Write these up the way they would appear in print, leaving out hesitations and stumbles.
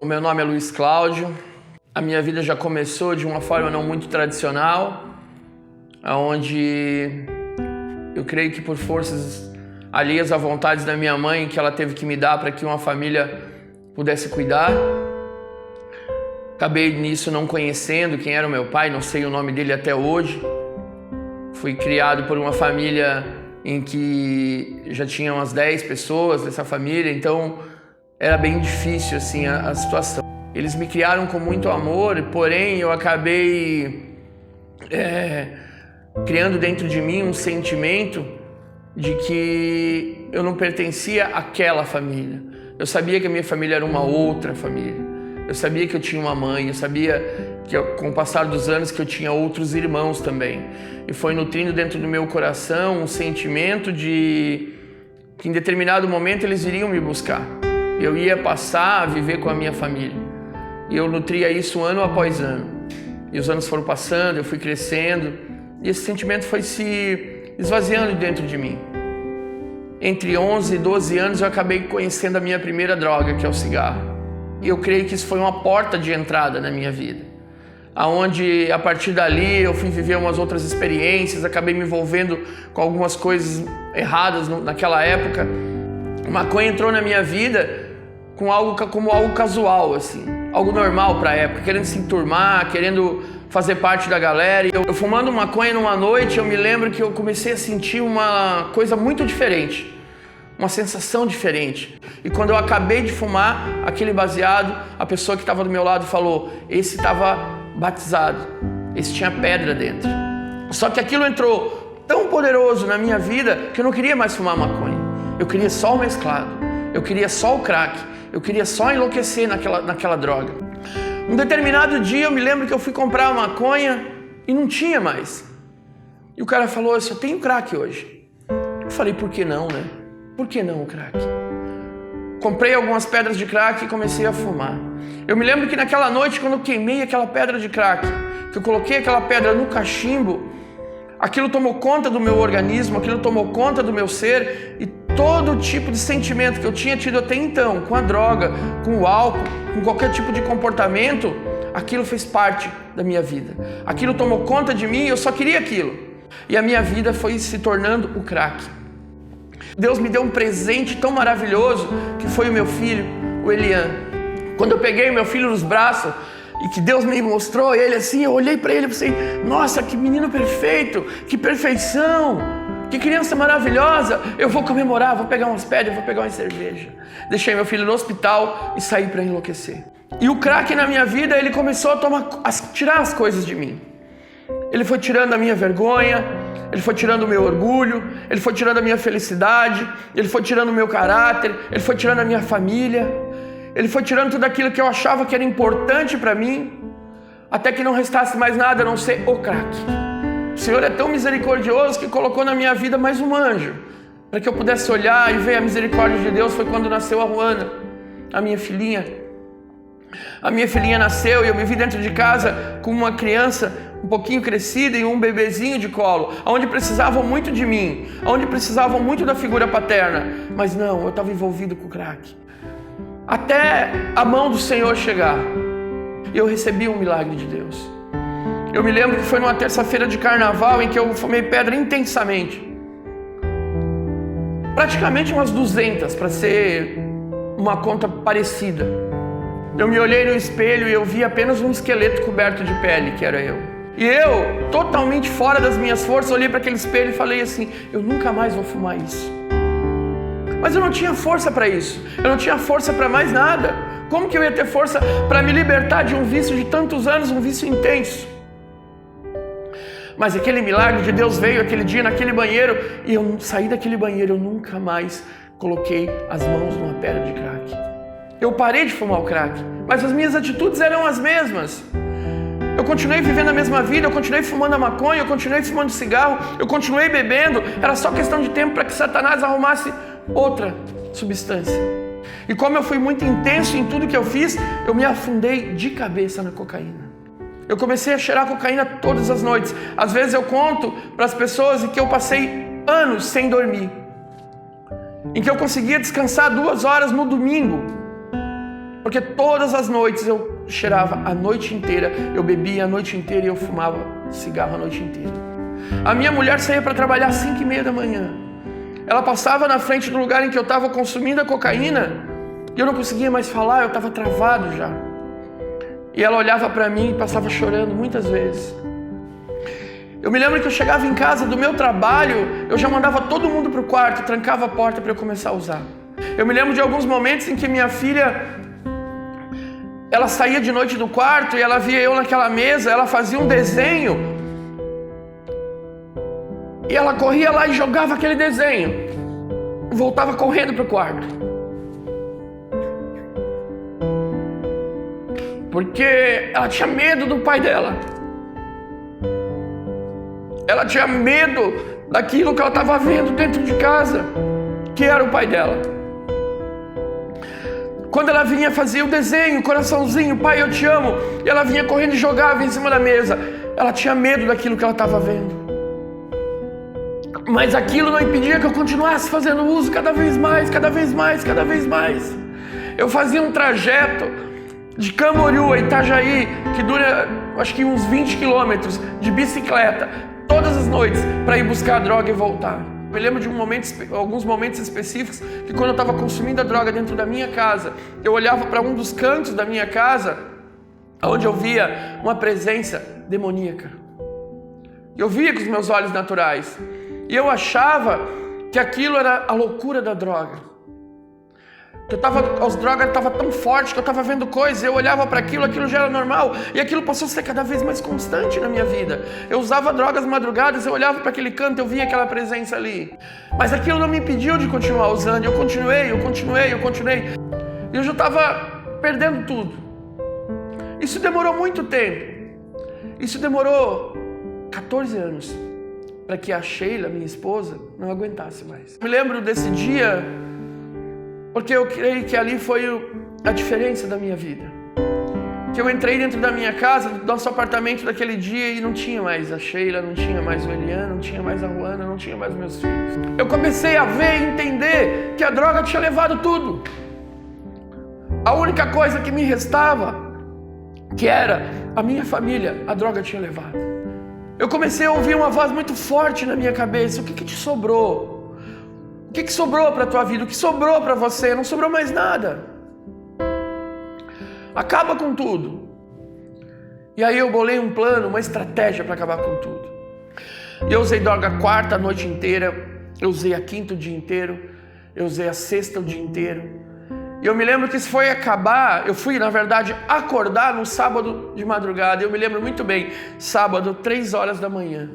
O meu nome é Luiz Cláudio. A minha vida já começou de uma forma não muito tradicional, onde eu creio que por forças alheias à vontade da minha mãe, que ela teve que me dar para que uma família pudesse cuidar. Acabei nisso não conhecendo quem era o meu pai, não sei o nome dele até hoje. Fui criado por uma família em que já tinha umas 10 pessoas dessa família, então era bem difícil assim a situação. Eles me criaram com muito amor, porém eu acabei criando dentro de mim um sentimento de que eu não pertencia àquela família. Eu sabia que a minha família era uma outra família. Eu sabia que eu tinha uma mãe, eu sabia que com o passar dos anos que eu tinha outros irmãos também. E foi nutrindo dentro do meu coração um sentimento de que em determinado momento eles iriam me buscar. Eu ia passar a viver com a minha família. E eu nutria isso ano após ano. E os anos foram passando, eu fui crescendo. E esse sentimento foi se esvaziando dentro de mim. Entre 11 e 12 anos eu acabei conhecendo a minha primeira droga, que é o cigarro. E eu creio que isso foi uma porta de entrada na minha vida. Onde, a partir dali, eu fui viver umas outras experiências, acabei me envolvendo com algumas coisas erradas naquela época. A maconha entrou na minha vida como algo casual, assim, algo normal para a época, querendo se enturmar, querendo fazer parte da galera. E eu fumando maconha numa noite, eu me lembro que eu comecei a sentir uma coisa muito diferente, uma sensação diferente. E quando eu acabei de fumar aquele baseado, a pessoa que estava do meu lado falou: esse estava batizado, esse tinha pedra dentro. Só que aquilo entrou tão poderoso na minha vida que eu não queria mais fumar maconha. Eu queria só o mesclado, eu queria só o crack, eu queria só enlouquecer naquela droga. Um determinado dia eu me lembro que eu fui comprar a maconha e não tinha mais. E o cara falou: eu só tenho crack hoje. Eu falei: por que não, né? Por que não o crack? Comprei algumas pedras de crack e comecei a fumar. Eu me lembro que naquela noite, quando eu queimei aquela pedra de crack, que eu coloquei aquela pedra no cachimbo, aquilo tomou conta do meu organismo, aquilo tomou conta do meu ser, e todo tipo de sentimento que eu tinha tido até então, com a droga, com o álcool, com qualquer tipo de comportamento, aquilo fez parte da minha vida. Aquilo tomou conta de mim e eu só queria aquilo. E a minha vida foi se tornando o crack. Deus me deu um presente tão maravilhoso que foi o meu filho, o Elian. Quando eu peguei meu filho nos braços e que Deus me mostrou ele assim, eu olhei para ele e pensei: nossa, que menino perfeito, que perfeição, que criança maravilhosa. Eu vou comemorar, vou pegar umas pedras, vou pegar uma cerveja. Deixei meu filho no hospital e saí para enlouquecer. E o crack na minha vida, ele começou a tirar as coisas de mim. Ele foi tirando a minha vergonha, ele foi tirando o meu orgulho, ele foi tirando a minha felicidade, ele foi tirando o meu caráter, ele foi tirando a minha família, ele foi tirando tudo aquilo que eu achava que era importante para mim, até que não restasse mais nada a não ser o crack. O Senhor é tão misericordioso que colocou na minha vida mais um anjo, para que eu pudesse olhar e ver a misericórdia de Deus. Foi quando nasceu a Juana, a minha filhinha. A minha filhinha nasceu e eu me vi dentro de casa com uma criança um pouquinho crescida e um bebezinho de colo, onde precisavam muito de mim, onde precisavam muito da figura paterna, mas não, eu estava envolvido com o crack. Até a mão do Senhor chegar, e eu recebi um milagre de Deus. Eu me lembro que foi numa terça-feira de carnaval em que eu fumei pedra intensamente, praticamente umas 200 para ser uma conta parecida. Eu me olhei no espelho e eu vi apenas um esqueleto coberto de pele, que era eu. E eu, totalmente fora das minhas forças, olhei para aquele espelho e falei assim: eu nunca mais vou fumar isso. Mas eu não tinha força para isso, eu não tinha força para mais nada. Como que eu ia ter força para me libertar de um vício de tantos anos, um vício intenso? Mas aquele milagre de Deus veio aquele dia naquele banheiro, e eu saí daquele banheiro, eu nunca mais coloquei as mãos numa pedra de crack. Eu parei de fumar o crack, mas as minhas atitudes eram as mesmas. Eu continuei vivendo a mesma vida, eu continuei fumando a maconha, eu continuei fumando cigarro, eu continuei bebendo. Era só questão de tempo para que Satanás arrumasse outra substância. E como eu fui muito intenso em tudo que eu fiz, eu me afundei de cabeça na cocaína. Eu comecei a cheirar cocaína todas as noites. Às vezes eu conto para as pessoas que eu passei anos sem dormir, em que eu conseguia descansar 2 horas no domingo, Porque todas as noites eu cheirava a noite inteira, eu bebia a noite inteira e eu fumava cigarro a noite inteira. A minha mulher saía para trabalhar às 5h30 da manhã. Ela passava na frente do lugar em que eu estava consumindo a cocaína e eu não conseguia mais falar, eu estava travado já. E ela olhava para mim e passava chorando muitas vezes. Eu me lembro que eu chegava em casa do meu trabalho, eu já mandava todo mundo para o quarto, trancava a porta para eu começar a usar. Eu me lembro de alguns momentos em que minha filha, ela saía de noite do quarto e ela via eu naquela mesa, ela fazia um desenho e ela corria lá e jogava aquele desenho e voltava correndo para o quarto. Porque ela tinha medo do pai dela. Ela tinha medo daquilo que ela estava vendo dentro de casa, que era o pai dela. Quando ela vinha, fazia o desenho, coraçãozinho, pai, eu te amo, e ela vinha correndo e jogava em cima da mesa. Ela tinha medo daquilo que ela estava vendo. Mas aquilo não impedia que eu continuasse fazendo uso cada vez mais, cada vez mais, cada vez mais. Eu fazia um trajeto de Camboriú a Itajaí, que dura, acho que uns 20 quilômetros, de bicicleta, todas as noites, para ir buscar a droga e voltar. Eu me lembro de alguns momentos específicos que quando eu estava consumindo a droga dentro da minha casa, eu olhava para um dos cantos da minha casa, onde eu via uma presença demoníaca. Eu via com os meus olhos naturais. E eu achava que aquilo era a loucura da droga. As drogas estavam tão fortes que eu estava vendo coisas, eu olhava para aquilo, aquilo já era normal, e aquilo passou a ser cada vez mais constante na minha vida. Eu usava drogas madrugadas, eu olhava para aquele canto, eu via aquela presença ali. Mas aquilo não me impediu de continuar usando, eu continuei. E eu já estava perdendo tudo. Isso demorou muito tempo. Isso demorou 14 anos para que a Sheila, minha esposa, não aguentasse mais. Me lembro desse dia porque eu creio que ali foi a diferença da minha vida. Que eu entrei dentro da minha casa, do nosso apartamento daquele dia, e não tinha mais a Sheila, não tinha mais o Elian, não tinha mais a Juana, não tinha mais meus filhos. Eu comecei a ver e entender que a droga tinha levado tudo. A única coisa que me restava, que era a minha família, a droga tinha levado. Eu comecei a ouvir uma voz muito forte na minha cabeça: o que te sobrou? O que sobrou para a tua vida? O que sobrou para você? Não sobrou mais nada. Acaba com tudo. E aí eu bolei um plano, uma estratégia para acabar com tudo. E eu usei droga a quarta a noite inteira, eu usei a quinta o dia inteiro, eu usei a sexta o dia inteiro. E eu me lembro que isso foi acabar, eu fui, na verdade, acordar no sábado de madrugada. Eu me lembro muito bem, sábado, 3 horas da manhã.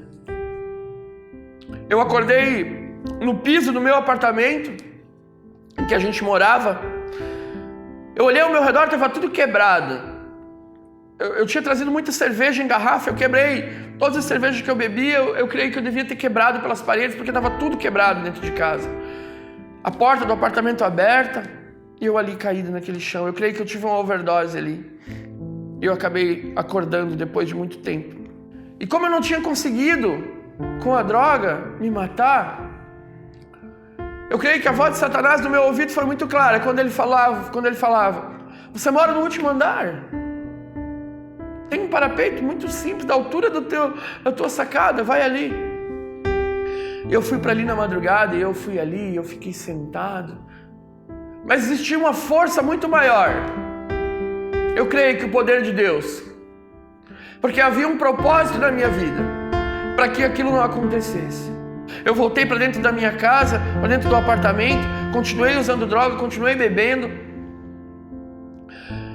Eu acordei no piso do meu apartamento, em que a gente morava. Eu olhei ao meu redor, estava tudo quebrado. Eu tinha trazido muita cerveja em garrafa, eu quebrei todas as cervejas que eu bebia. Eu creio que eu devia ter quebrado pelas paredes, porque estava tudo quebrado dentro de casa. A porta do apartamento aberta, e eu ali caído naquele chão. Eu creio que eu tive uma overdose ali. E eu acabei acordando depois de muito tempo. E como eu não tinha conseguido, com a droga, me matar, eu creio que a voz de Satanás no meu ouvido foi muito clara quando ele falava: você mora no último andar. Tem um parapeito muito simples, da altura da tua sacada, vai ali. E eu fui para ali na madrugada, e eu fui ali, e eu fiquei sentado. Mas existia uma força muito maior. Eu creio que o poder de Deus. Porque havia um propósito na minha vida, para que aquilo não acontecesse. Eu voltei para dentro da minha casa, para dentro do apartamento, continuei usando droga, continuei bebendo.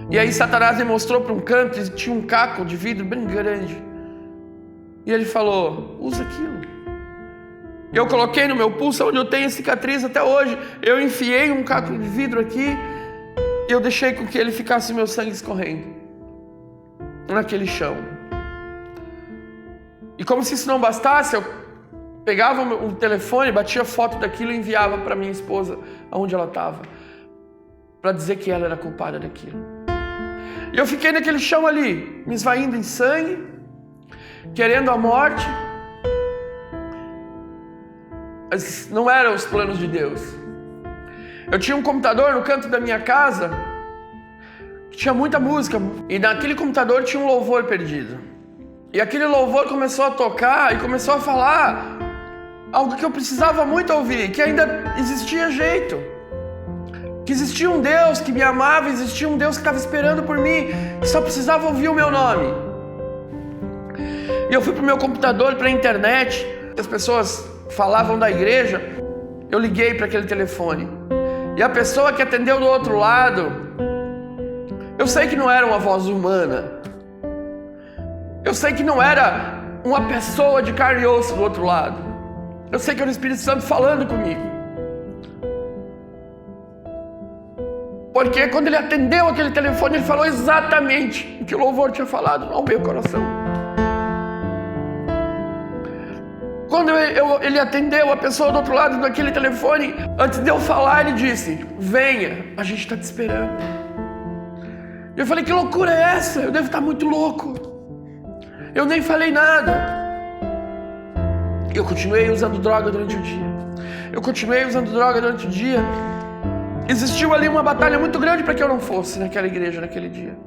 E aí Satanás me mostrou para um canto, e tinha um caco de vidro bem grande. E ele falou: usa aquilo. Eu coloquei no meu pulso, onde eu tenho cicatriz até hoje. Eu enfiei um caco de vidro aqui, e eu deixei com que ele ficasse meu sangue escorrendo naquele chão. E como se isso não bastasse, eu pegava o telefone, batia foto daquilo e enviava para minha esposa, aonde ela estava, para dizer que ela era culpada daquilo. E eu fiquei naquele chão ali, me esvaindo em sangue, querendo a morte. Mas não eram os planos de Deus. Eu tinha um computador no canto da minha casa, Tinha muita música e naquele computador tinha um louvor perdido. E aquele louvor começou a tocar e começou a falar algo que eu precisava muito ouvir, que ainda existia jeito. Que existia um Deus que me amava, existia um Deus que estava esperando por mim, que só precisava ouvir o meu nome. E eu fui pro meu computador, pra internet, as pessoas falavam da igreja, eu liguei para aquele telefone. E a pessoa que atendeu do outro lado, eu sei que não era uma voz humana. Eu sei que não era uma pessoa de carne e osso do outro lado. Eu sei que era o Espírito Santo falando comigo. Porque quando ele atendeu aquele telefone, ele falou exatamente o que o louvor tinha falado ao meu coração. Quando ele atendeu a pessoa do outro lado daquele telefone, antes de eu falar, ele disse: venha, a gente está te esperando. E eu falei: que loucura é essa? Eu devo estar muito louco. Eu nem falei nada. Eu continuei usando droga durante o dia. Existiu ali uma batalha muito grande para que eu não fosse naquela igreja naquele dia.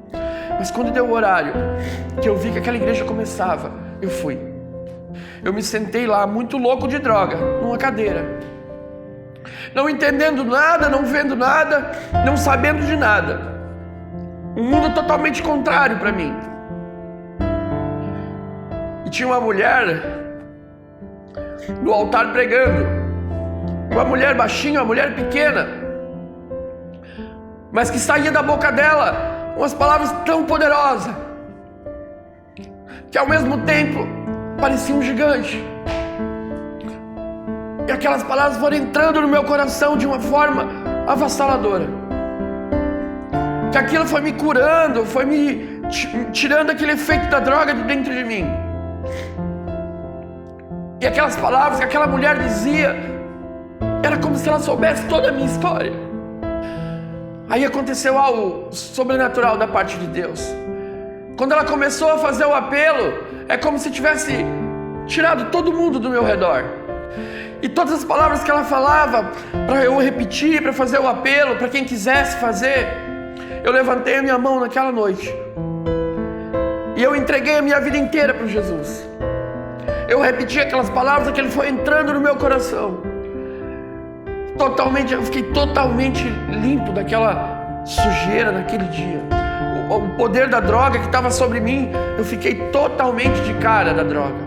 Mas quando deu o horário, que eu vi que aquela igreja começava, eu fui. Eu me sentei lá, muito louco de droga, numa cadeira. Não entendendo nada, não vendo nada, não sabendo de nada. Um mundo totalmente contrário para mim. E tinha uma mulher no altar pregando. Uma mulher baixinha, uma mulher pequena. Mas que saía da boca dela umas palavras tão poderosas, que ao mesmo tempo parecia um gigante. E aquelas palavras foram entrando no meu coração de uma forma avassaladora. Que aquilo foi me curando, foi me tirando aquele efeito da droga de dentro de mim. E aquelas palavras que aquela mulher dizia, era como se ela soubesse toda a minha história. Aí aconteceu algo sobrenatural da parte de Deus. Quando ela começou a fazer o apelo, é como se tivesse tirado todo mundo do meu redor. E todas as palavras que ela falava, para eu repetir, para fazer o apelo, para quem quisesse fazer, eu levantei a minha mão naquela noite. E eu entreguei a minha vida inteira para Jesus. Eu repeti aquelas palavras, que ele foi entrando no meu coração. Eu fiquei totalmente limpo daquela sujeira naquele dia. O poder da droga que estava sobre mim, eu fiquei totalmente de cara da droga.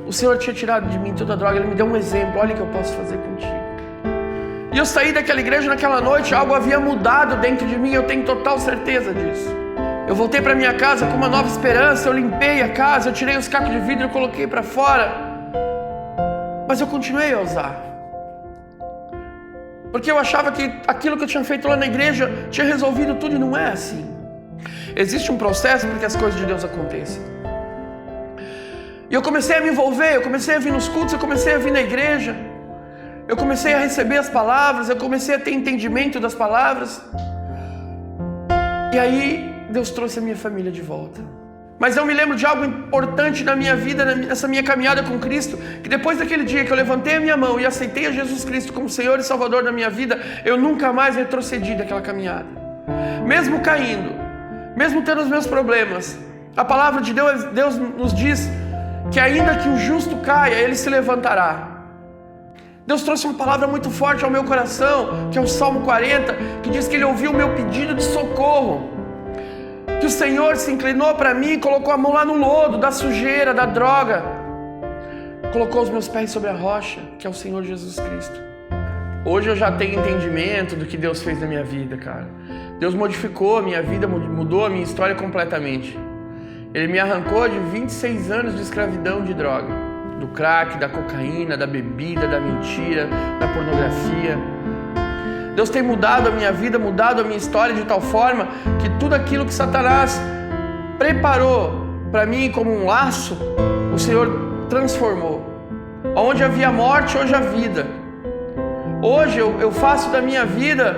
O Senhor tinha tirado de mim toda a droga, Ele me deu um exemplo, olha o que eu posso fazer contigo. E eu saí daquela igreja naquela noite, algo havia mudado dentro de mim, eu tenho total certeza disso. Eu voltei para minha casa com uma nova esperança, eu limpei a casa, eu tirei os cacos de vidro e coloquei para fora. Mas eu continuei a usar. Porque eu achava que aquilo que eu tinha feito lá na igreja tinha resolvido tudo, e não é assim. Existe um processo para que as coisas de Deus aconteçam. E eu comecei a me envolver, eu comecei a vir nos cultos, eu comecei a vir na igreja. Eu comecei a receber as palavras, eu comecei a ter entendimento das palavras. E aí Deus trouxe a minha família de volta. Mas eu me lembro de algo importante na minha vida, nessa minha caminhada com Cristo, que depois daquele dia que eu levantei a minha mão e aceitei a Jesus Cristo como Senhor e Salvador da minha vida, eu nunca mais retrocedi daquela caminhada. Mesmo caindo, mesmo tendo os meus problemas, a palavra de Deus nos diz que ainda que o justo caia, ele se levantará. Deus trouxe uma palavra muito forte ao meu coração, que é o Salmo 40, que diz que Ele ouviu o meu pedido de socorro. Que o Senhor se inclinou para mim, colocou a mão lá no lodo, da sujeira, da droga. Colocou os meus pés sobre a rocha, que é o Senhor Jesus Cristo. Hoje eu já tenho entendimento do que Deus fez na minha vida, cara. Deus modificou a minha vida, mudou a minha história completamente. Ele me arrancou de 26 anos de escravidão de droga. Do crack, da cocaína, da bebida, da mentira, da pornografia. Deus tem mudado a minha vida, mudado a minha história de tal forma que tudo aquilo que Satanás preparou para mim como um laço, o Senhor transformou. Onde havia morte, hoje há vida. Hoje eu faço da minha vida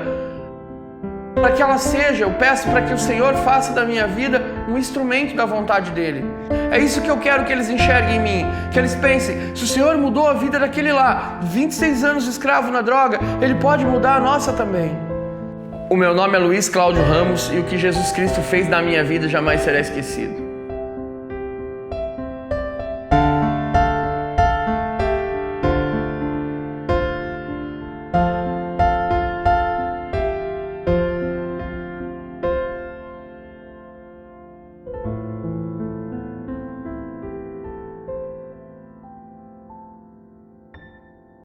para que ela seja, eu peço para que o Senhor faça da minha vida um instrumento da vontade dEle. É isso que eu quero que eles enxerguem em mim, que eles pensem, se o Senhor mudou a vida daquele lá, 26 anos de escravo na droga, Ele pode mudar a nossa também. O meu nome é Luiz Cláudio Ramos e o que Jesus Cristo fez na minha vida jamais será esquecido.